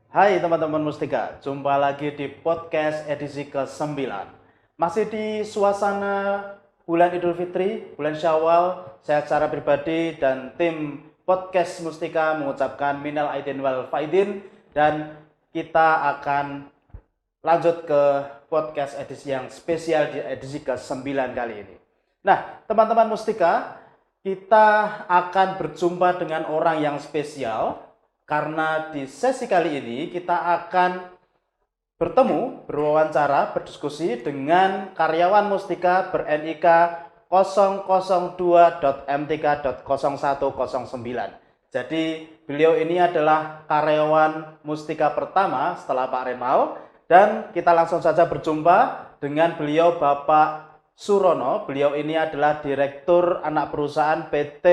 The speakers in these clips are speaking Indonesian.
Hai teman-teman Mustika, jumpa lagi di podcast edisi ke-9. Masih di suasana bulan Idul Fitri, bulan Syawal. Saya secara pribadi dan tim podcast Mustika mengucapkan minal aidin wal faidin. Dan kita akan lanjut ke podcast edisi yang spesial di edisi ke-9 kali ini. Nah, teman-teman Mustika, kita akan berjumpa dengan orang yang spesial karena di sesi kali ini kita akan bertemu, berwawancara, berdiskusi dengan karyawan Mustika ber-NIK 002.mtk.0109. Jadi beliau ini adalah karyawan Mustika pertama setelah Pak Renal, dan kita langsung saja berjumpa dengan beliau Bapak Surono. Beliau ini adalah Direktur Anak Perusahaan PT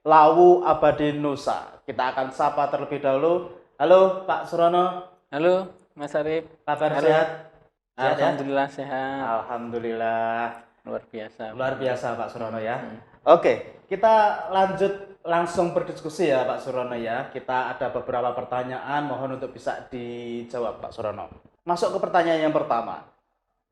Lawu Abadi Nusa. Kita akan sapa terlebih dahulu. Halo Pak Surono. Halo Mas Arif. Kabar Halo. sehat? Sehat ya? Alhamdulillah sehat. Alhamdulillah. Luar biasa. Luar biasa Pak Surono ya. Oke, kita lanjut langsung berdiskusi ya Pak Surono ya. Kita ada beberapa pertanyaan, mohon untuk bisa dijawab Pak Surono. Masuk ke pertanyaan yang pertama.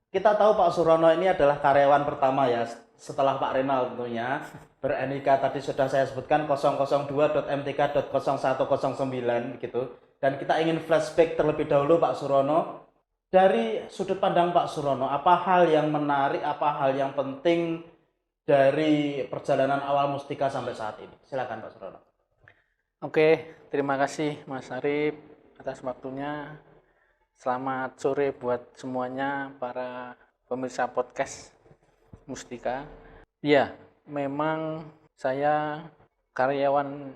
Kita tahu Pak Surono ini adalah karyawan pertama ya setelah Pak Renal tentunya. Ber-NIK tadi sudah saya sebutkan 002.mtk.0109 gitu. Dan kita ingin flashback terlebih dahulu Pak Surono. Dari sudut pandang Pak Surono, apa hal yang menarik, apa hal yang penting dari perjalanan awal Mustika sampai saat ini? Silakan Pak Surono. Oke, terima kasih Mas Arif atas waktunya. Selamat sore buat semuanya para pemirsa podcast Mustika. Ya, memang saya karyawan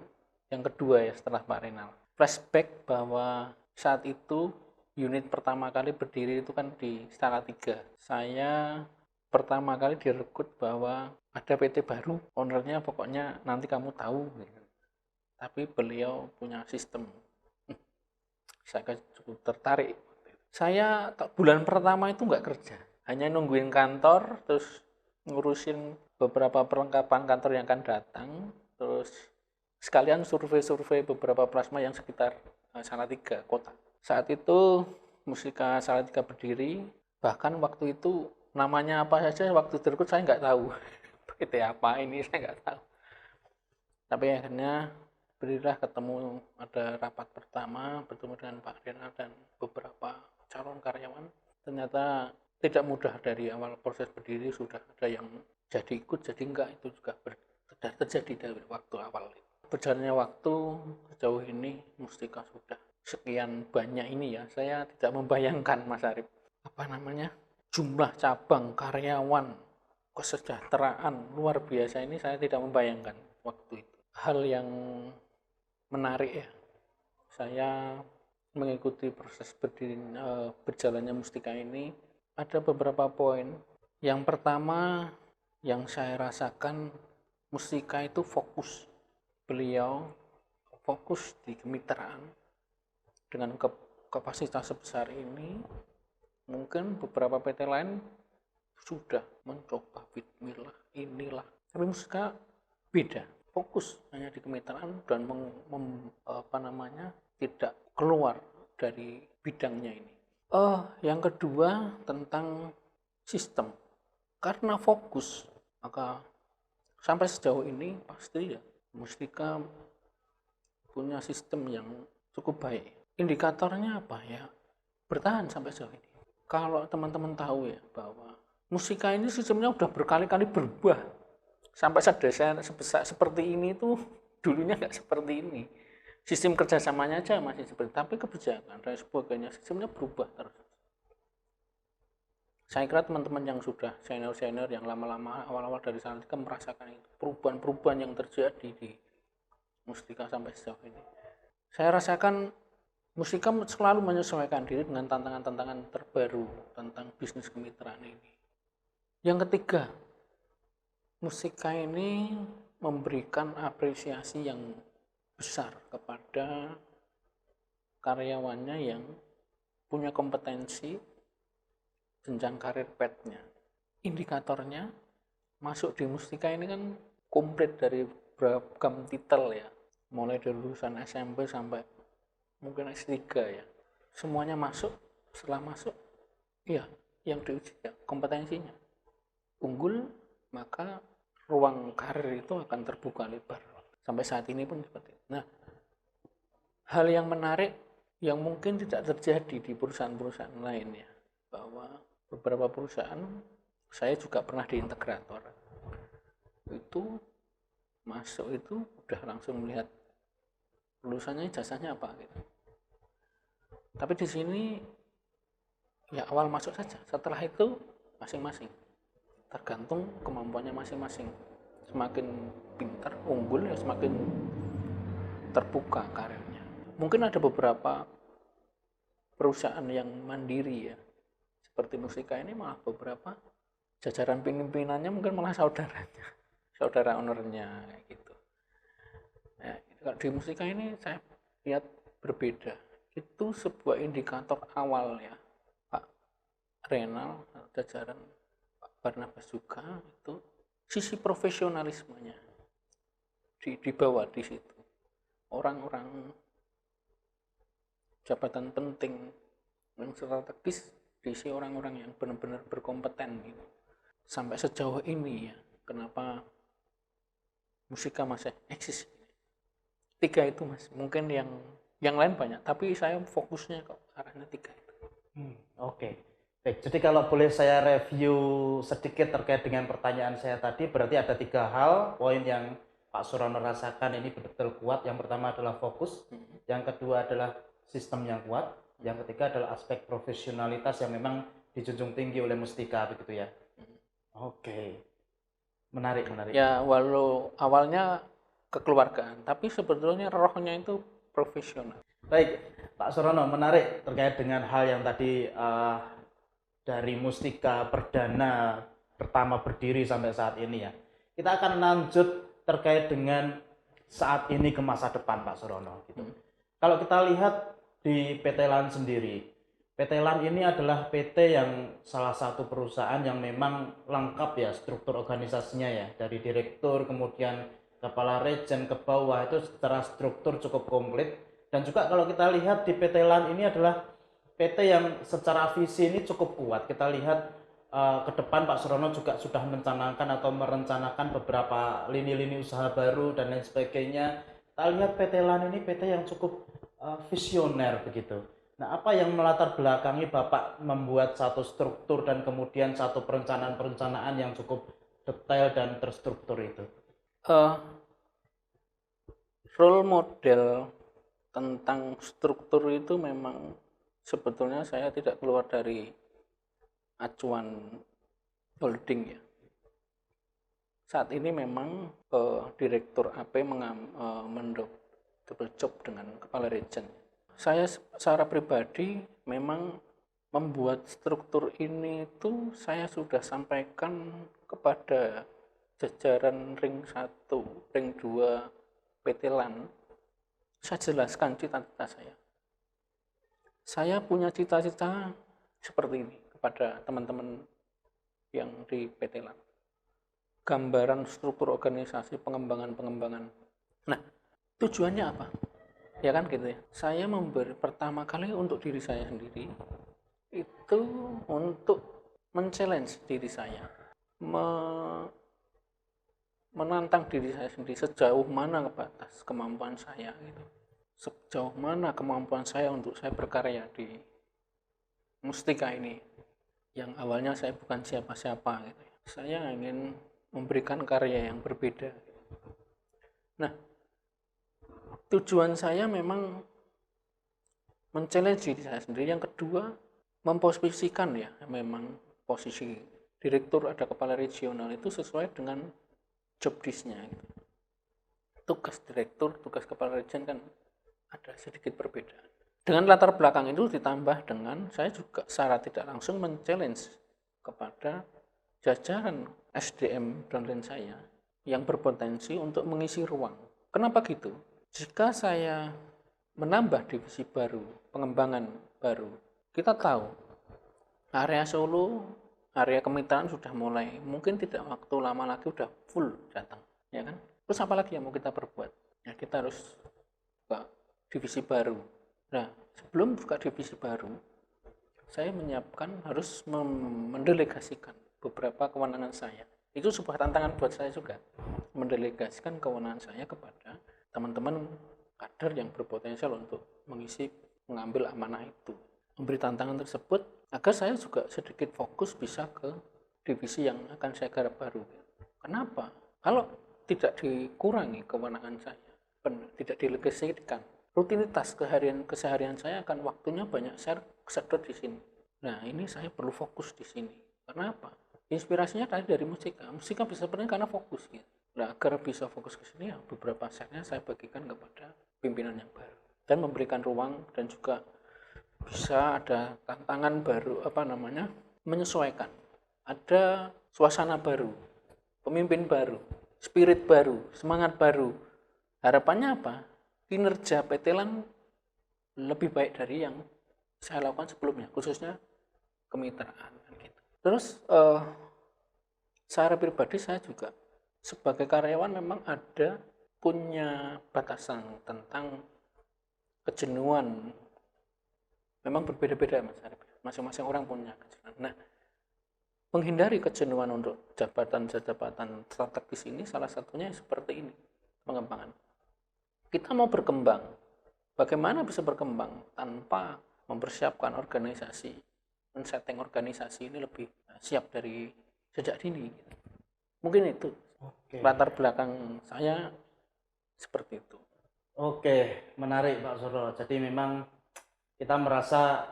yang kedua ya setelah Pak Renal. Flashback bahwa saat itu unit pertama kali berdiri itu kan di Salatiga. Saya pertama kali direkrut bahwa ada PT baru, ownernya pokoknya nanti kamu tahu. Tapi beliau punya sistem. Saya cukup tertarik. Saya bulan pertama itu nggak kerja, hanya nungguin kantor, terus ngurusin beberapa perlengkapan kantor yang akan datang, terus sekalian survei-survei beberapa plasma yang sekitar Salatiga kota. Saat itu Mustika Salatiga berdiri, bahkan waktu itu namanya apa saja waktu direkrut saya nggak tahu. PT apa ini saya nggak tahu. Tapi akhirnya berilah ketemu, ada rapat pertama bertemu dengan Pak Renal dan beberapa calon karyawan. Ternyata tidak mudah, dari awal proses berdiri sudah ada yang jadi ikut jadi enggak, itu juga sudah terjadi dari waktu awal. Berjalannya waktu sejauh ini Mustika sudah sekian banyak ini ya, saya tidak membayangkan Mas Arif jumlah cabang, karyawan, kesejahteraan luar biasa ini, saya tidak membayangkan waktu itu. Hal yang menarik ya, saya mengikuti proses berjalannya Mustika ini, ada beberapa poin. Yang pertama yang saya rasakan, Mustika itu fokus. Beliau fokus di kemitraan. Dengan kapasitas sebesar ini, mungkin beberapa PT lain sudah mencoba bismillah inilah, tapi Mustika beda, fokus hanya di kemitraan dan tidak keluar dari bidangnya ini. Yang kedua tentang sistem, karena fokus maka sampai sejauh ini pasti ya Mustika punya sistem yang cukup baik. Indikatornya apa ya? Bertahan sampai sejauh ini. Kalau teman-teman tahu ya bahwa Mustika ini sistemnya udah berkali-kali berubah. Sampai sedesain sebesar seperti ini tuh dulunya nggak seperti ini. Sistem kerjasamanya aja masih seperti, tapi kebijakan dan sebagainya sistemnya berubah terus. Saya kira teman-teman yang sudah senior-senior yang lama-lama awal-awal dari Salatiga merasakan itu, perubahan-perubahan yang terjadi di Mustika sampai sejauh ini. Saya rasakan Mustika selalu menyesuaikan diri dengan tantangan-tantangan terbaru tentang bisnis kemitraan ini. Yang ketiga, Mustika ini memberikan apresiasi yang besar kepada karyawannya yang punya kompetensi, jenjang karir path-nya. Indikatornya masuk di Mustika ini kan komplit dari beragam titel ya, mulai dari lulusan SMP sampai mungkin S3 ya. Semuanya masuk, setelah masuk, iya, yang diuji ya kompetensinya. Unggul, maka ruang karir itu akan terbuka lebar. Sampai saat ini pun seperti itu. Nah, hal yang menarik yang mungkin tidak terjadi di perusahaan-perusahaan lain ya, bahwa beberapa perusahaan, saya juga pernah di integrator, itu masuk itu udah langsung melihat lulusannya ijazahnya apa gitu. Tapi di sini ya awal masuk saja, setelah itu masing-masing tergantung kemampuannya masing-masing. Semakin pintar, unggul ya semakin terbuka karirnya. Mungkin ada beberapa perusahaan yang mandiri ya, seperti Mustika ini malah beberapa jajaran pimpinannya mungkin malah saudaranya, saudara ownernya kayak gitu. Nah, kalau di Mustika ini saya lihat berbeda. Itu sebuah indikator awal ya, Pak Renal, jajaran Pak Barnabas juga, itu sisi profesionalismenya dibawa di situ. Orang-orang jabatan penting yang strategis diisi orang-orang yang benar-benar berkompeten gitu. Sampai sejauh ini ya, kenapa Mustika masih eksis? 3 itu Mas, mungkin yang lain banyak, tapi saya fokusnya ke arahnya 3 itu. Oke. Baik, jadi kalau boleh saya review sedikit terkait dengan pertanyaan saya tadi, berarti ada 3 hal, poin yang Pak Surono rasakan ini betul-betul kuat. Yang pertama adalah fokus, yang kedua adalah sistem yang kuat, yang ketiga adalah aspek profesionalitas yang memang dijunjung tinggi oleh Mustika, begitu ya. Oke. Menarik. Ya, walau awalnya kekeluargaan, tapi sebetulnya rohnya itu profesional. Baik, Pak Surono, menarik terkait dengan hal yang tadi dari Mustika Perdana pertama berdiri sampai saat ini ya. Kita akan lanjut terkait dengan saat ini ke masa depan, Pak Surono. Gitu. Kalau kita lihat di PT LAN sendiri, PT LAN ini adalah PT yang salah satu perusahaan yang memang lengkap ya struktur organisasinya ya, dari direktur kemudian kepala region ke bawah itu secara struktur cukup komplit. Dan juga kalau kita lihat di PT LAN ini adalah PT yang secara visi ini cukup kuat. Kita lihat ke depan Pak Surono juga sudah mencanangkan atau merencanakan beberapa lini-lini usaha baru dan lain sebagainya. Kita lihat PT LAN ini PT yang cukup visioner begitu. Nah, apa yang melatar belakangi Bapak membuat satu struktur dan kemudian satu perencanaan-perencanaan yang cukup detail dan terstruktur itu? Role model tentang struktur itu memang sebetulnya saya tidak keluar dari acuan holding ya. Saat ini memang Direktur AP double job dengan Kepala Region. Saya secara pribadi memang membuat struktur ini itu saya sudah sampaikan kepada jajaran ring 1, ring 2 PT LAN. Saya jelaskan cita-cita saya. Saya punya cita-cita seperti ini kepada teman-teman yang di PT LAN. Gambaran struktur organisasi, pengembangan. Nah, tujuannya apa? Ya kan gitu ya. Saya memberi pertama kali untuk diri saya sendiri, itu untuk men-challenge diri saya. Menantang diri saya sendiri sejauh mana batas kemampuan saya gitu. Sejauh mana kemampuan saya untuk saya berkarya di Mustika ini yang awalnya saya bukan siapa-siapa gitu. Saya ingin memberikan karya yang berbeda. Nah, tujuan saya memang men-challenge diri saya sendiri. Yang kedua, memposisikan ya memang posisi direktur ada kepala regional itu sesuai dengan job desk-nya gitu. Tugas direktur, tugas kepala region kan ada sedikit perbedaan. Dengan latar belakang itu ditambah dengan saya juga secara tidak langsung men-challenge kepada jajaran SDM downline saya yang berpotensi untuk mengisi ruang. Kenapa gitu? Jika saya menambah divisi baru, pengembangan baru, kita tahu area Solo, area kemitraan sudah mulai, mungkin tidak waktu lama lagi sudah full datang, ya kan? Terus apa lagi yang mau kita perbuat? Ya kita harus buka divisi baru. Nah, sebelum buka divisi baru, saya menyiapkan harus mendelegasikan beberapa kewenangan saya. Itu sebuah tantangan buat saya juga, mendelegasikan kewenangan saya kepada teman-teman kader yang berpotensial untuk mengambil amanah itu. Memberi tantangan tersebut agar saya juga sedikit fokus bisa ke divisi yang akan saya garap baru. Kenapa? Kalau tidak dikurangi kewenangan saya, tidak didelegasikan, rutinitas keseharian saya akan waktunya banyak saya kesedot di sini. Nah, ini saya perlu fokus di sini. Kenapa? Inspirasinya tadi dari musika. Musika bisa sebenarnya karena fokus gitu. Nah, agar bisa fokus ke sini ya beberapa setnya saya bagikan kepada pimpinan yang baru dan memberikan ruang dan juga bisa ada tantangan baru menyesuaikan. Ada suasana baru, pemimpin baru, spirit baru, semangat baru. Harapannya apa? Kinerja PT LAN lebih baik dari yang saya lakukan sebelumnya, khususnya kemitraan gitu. Terus secara pribadi saya juga sebagai karyawan memang punya batasan tentang kejenuhan. Memang berbeda-beda Mas Arif. Masing-masing orang punya kejenuhan. Nah, menghindari kejenuhan untuk jabatan-jabatan strategis ini salah satunya seperti ini, pengembangan. Kita mau berkembang, bagaimana bisa berkembang tanpa mempersiapkan organisasi, men-setting organisasi ini lebih siap dari sejak dini. Mungkin itu latar belakang saya seperti itu. Oke, menarik Pak Surono. Jadi memang kita merasa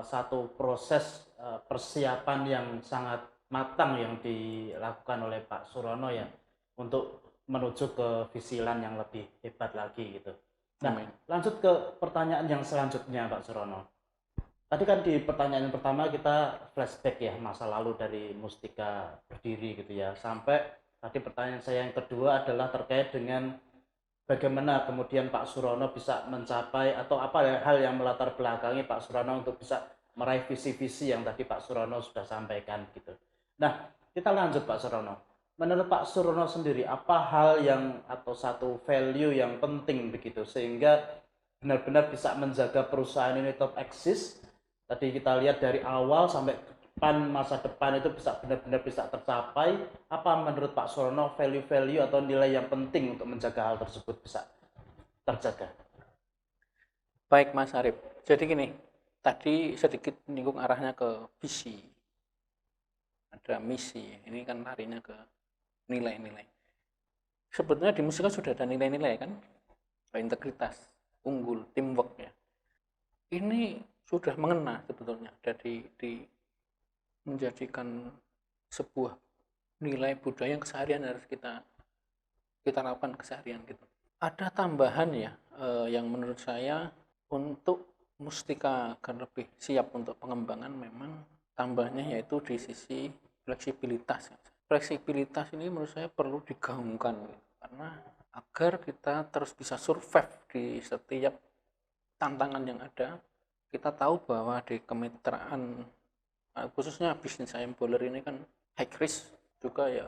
satu proses persiapan yang sangat matang yang dilakukan oleh Pak Surono ya untuk menuju ke visi LAN yang lebih hebat lagi gitu. Nah, lanjut ke pertanyaan yang selanjutnya Pak Surono. Tadi kan di pertanyaan yang pertama kita flashback ya masa lalu dari Mustika berdiri gitu ya. Sampai tadi pertanyaan saya yang kedua adalah terkait dengan bagaimana kemudian Pak Surono bisa mencapai atau apa hal yang melatar belakangi Pak Surono untuk bisa meraih visi-visi yang tadi Pak Surono sudah sampaikan gitu. Nah, kita lanjut Pak Surono. Menurut Pak Surono sendiri, apa hal yang atau satu value yang penting begitu sehingga benar-benar bisa menjaga perusahaan ini tetap eksis? Tadi kita lihat dari awal sampai masa depan itu bisa benar-benar bisa tercapai. Apa menurut Pak Surono value-value atau nilai yang penting untuk menjaga hal tersebut bisa terjaga? Baik Mas Arif, jadi gini, tadi sedikit menyinggung arahnya ke visi, ada misi, ini kan larinya ke nilai-nilai. Sebetulnya di musik sudah ada nilai-nilai kan, integritas, unggul, teamwork ya. Ini sudah mengena sebetulnya, jadi menjadikan sebuah nilai budaya yang keseharian harus kita lakukan keseharian gitu. Ada tambahan ya yang menurut saya untuk Mustika agar lebih siap untuk pengembangan, memang tambahnya yaitu di sisi fleksibilitas. Fleksibilitas ini menurut saya perlu digaungkan gitu, karena agar kita terus bisa survive di setiap tantangan yang ada. Kita tahu bahwa di kemitraan khususnya bisnis ayam boiler ini kan high risk juga ya,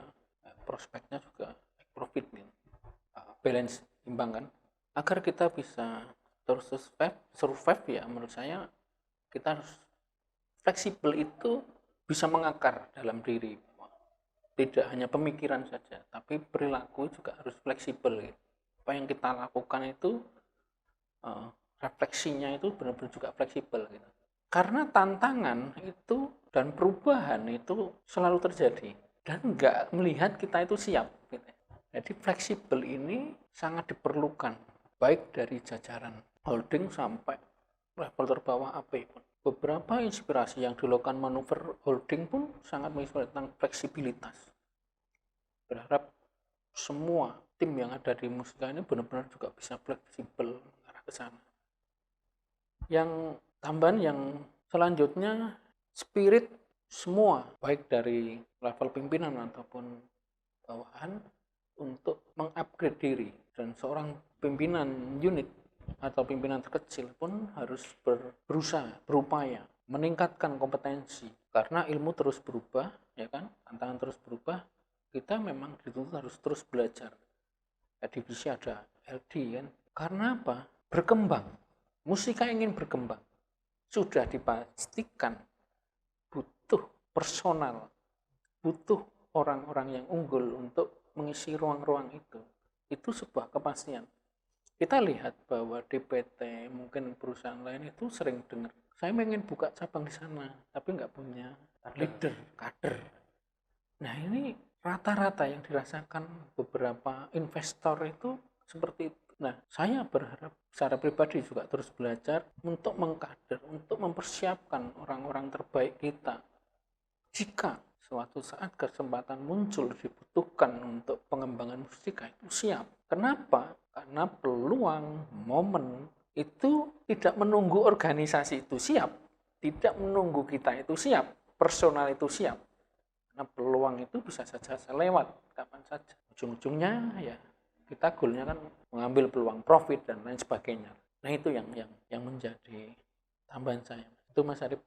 prospeknya juga high profit gitu. Balance, imbang kan. Agar kita bisa terus survive ya, menurut saya kita harus fleksibel, itu bisa mengakar dalam diri. Tidak hanya pemikiran saja, tapi perilaku juga harus fleksibel gitu. Apa yang kita lakukan itu refleksinya itu benar-benar juga fleksibel gitu. Karena tantangan itu dan perubahan itu selalu terjadi dan nggak melihat kita itu siap gitu. Jadi fleksibel ini sangat diperlukan, baik dari jajaran holding sampai level terbawah AP pun. Beberapa inspirasi yang dilakukan manuver holding pun sangat menginspirasi tentang fleksibilitas. Berharap semua tim yang ada di Mustika ini benar-benar juga bisa fleksibel arah ke sana. Yang tambahan yang selanjutnya, spirit semua, baik dari level pimpinan ataupun bawahan, untuk mengupgrade diri, dan seorang pimpinan unit atau pimpinan terkecil pun harus berupaya meningkatkan kompetensi, karena ilmu terus berubah ya kan, tantangan terus berubah, kita memang dituntut harus terus belajar. Divisi ada LD kan, karena apa? Berkembang. musika ingin berkembang, sudah dipastikan butuh personal, butuh orang-orang yang unggul untuk mengisi ruang-ruang itu. Itu sebuah kepastian. Kita lihat bahwa DPT, mungkin perusahaan lain itu sering dengar, saya ingin buka cabang di sana, tapi nggak punya leader, kader. Nah ini rata-rata yang dirasakan beberapa investor itu seperti itu. Nah saya berharap secara pribadi juga terus belajar untuk mengkader, untuk mempersiapkan orang-orang terbaik kita. Jika suatu saat kesempatan muncul dibutuhkan untuk pengembangan mustika itu siap. Kenapa? Karena peluang, momen itu tidak menunggu organisasi itu siap, tidak menunggu kita itu siap, personal itu siap. Karena peluang itu bisa saja lewat kapan saja. Ujung-ujungnya ya kita goalnya kan mengambil peluang profit dan lain sebagainya. Nah itu yang menjadi tambahan saya. Itu Mas Arif.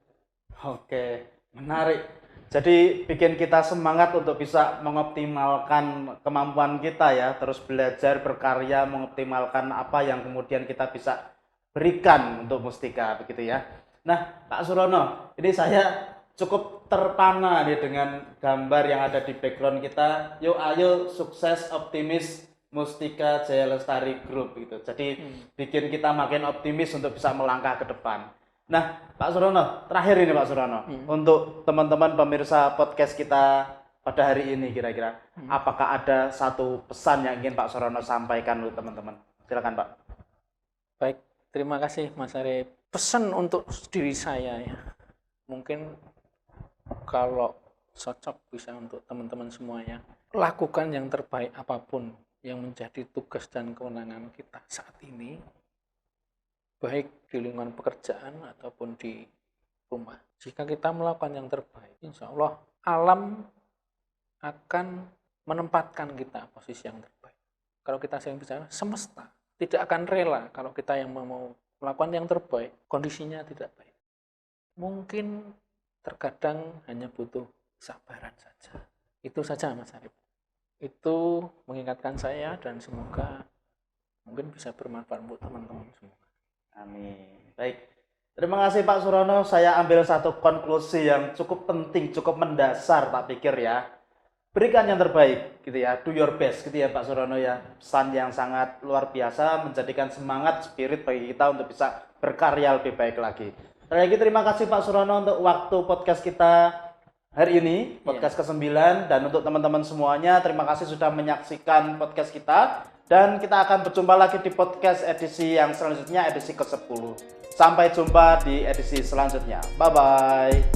Oke, menarik. Jadi bikin kita semangat untuk bisa mengoptimalkan kemampuan kita ya, terus belajar, berkarya, mengoptimalkan apa yang kemudian kita bisa berikan untuk Mustika begitu ya. Nah, Pak Surono, ini saya cukup terpana nih dengan gambar yang ada di background kita. Yuk ayo sukses optimis Mustika Jaya Lestari Group gitu. Jadi bikin kita makin optimis untuk bisa melangkah ke depan. Nah, Pak Surono, terakhir ini Pak Surono, untuk teman-teman pemirsa podcast kita pada hari ini kira-kira, apakah ada satu pesan yang ingin Pak Surono sampaikan untuk teman-teman? Silakan Pak. Baik, terima kasih Mas Arif. Pesan untuk diri saya ya, mungkin kalau cocok bisa untuk teman-teman semuanya, lakukan yang terbaik apapun yang menjadi tugas dan kewenangan kita saat ini, baik di lingkungan pekerjaan ataupun di rumah. Jika kita melakukan yang terbaik, insya Allah alam akan menempatkan kita posisi yang terbaik. Kalau kita sering bicara, semesta tidak akan rela kalau kita yang mau melakukan yang terbaik, kondisinya tidak baik. Mungkin terkadang hanya butuh kesabaran saja. Itu saja Mas Arif. Itu mengingatkan saya dan semoga mungkin bisa bermanfaat untuk teman-teman semua. Amin. Baik. Terima kasih Pak Surono. Saya ambil satu konklusi yang cukup penting, cukup mendasar tak pikir ya. Berikan yang terbaik gitu ya. Do your best gitu ya Pak Surono ya. Pesan yang sangat luar biasa, menjadikan semangat, spirit bagi kita untuk bisa berkarya lebih baik lagi. Lagi terima kasih Pak Surono untuk waktu podcast kita hari ini, podcast ke-9, dan untuk teman-teman semuanya terima kasih sudah menyaksikan podcast kita. Dan kita akan berjumpa lagi di podcast edisi yang selanjutnya, edisi ke-10. Sampai jumpa di edisi selanjutnya. Bye-bye.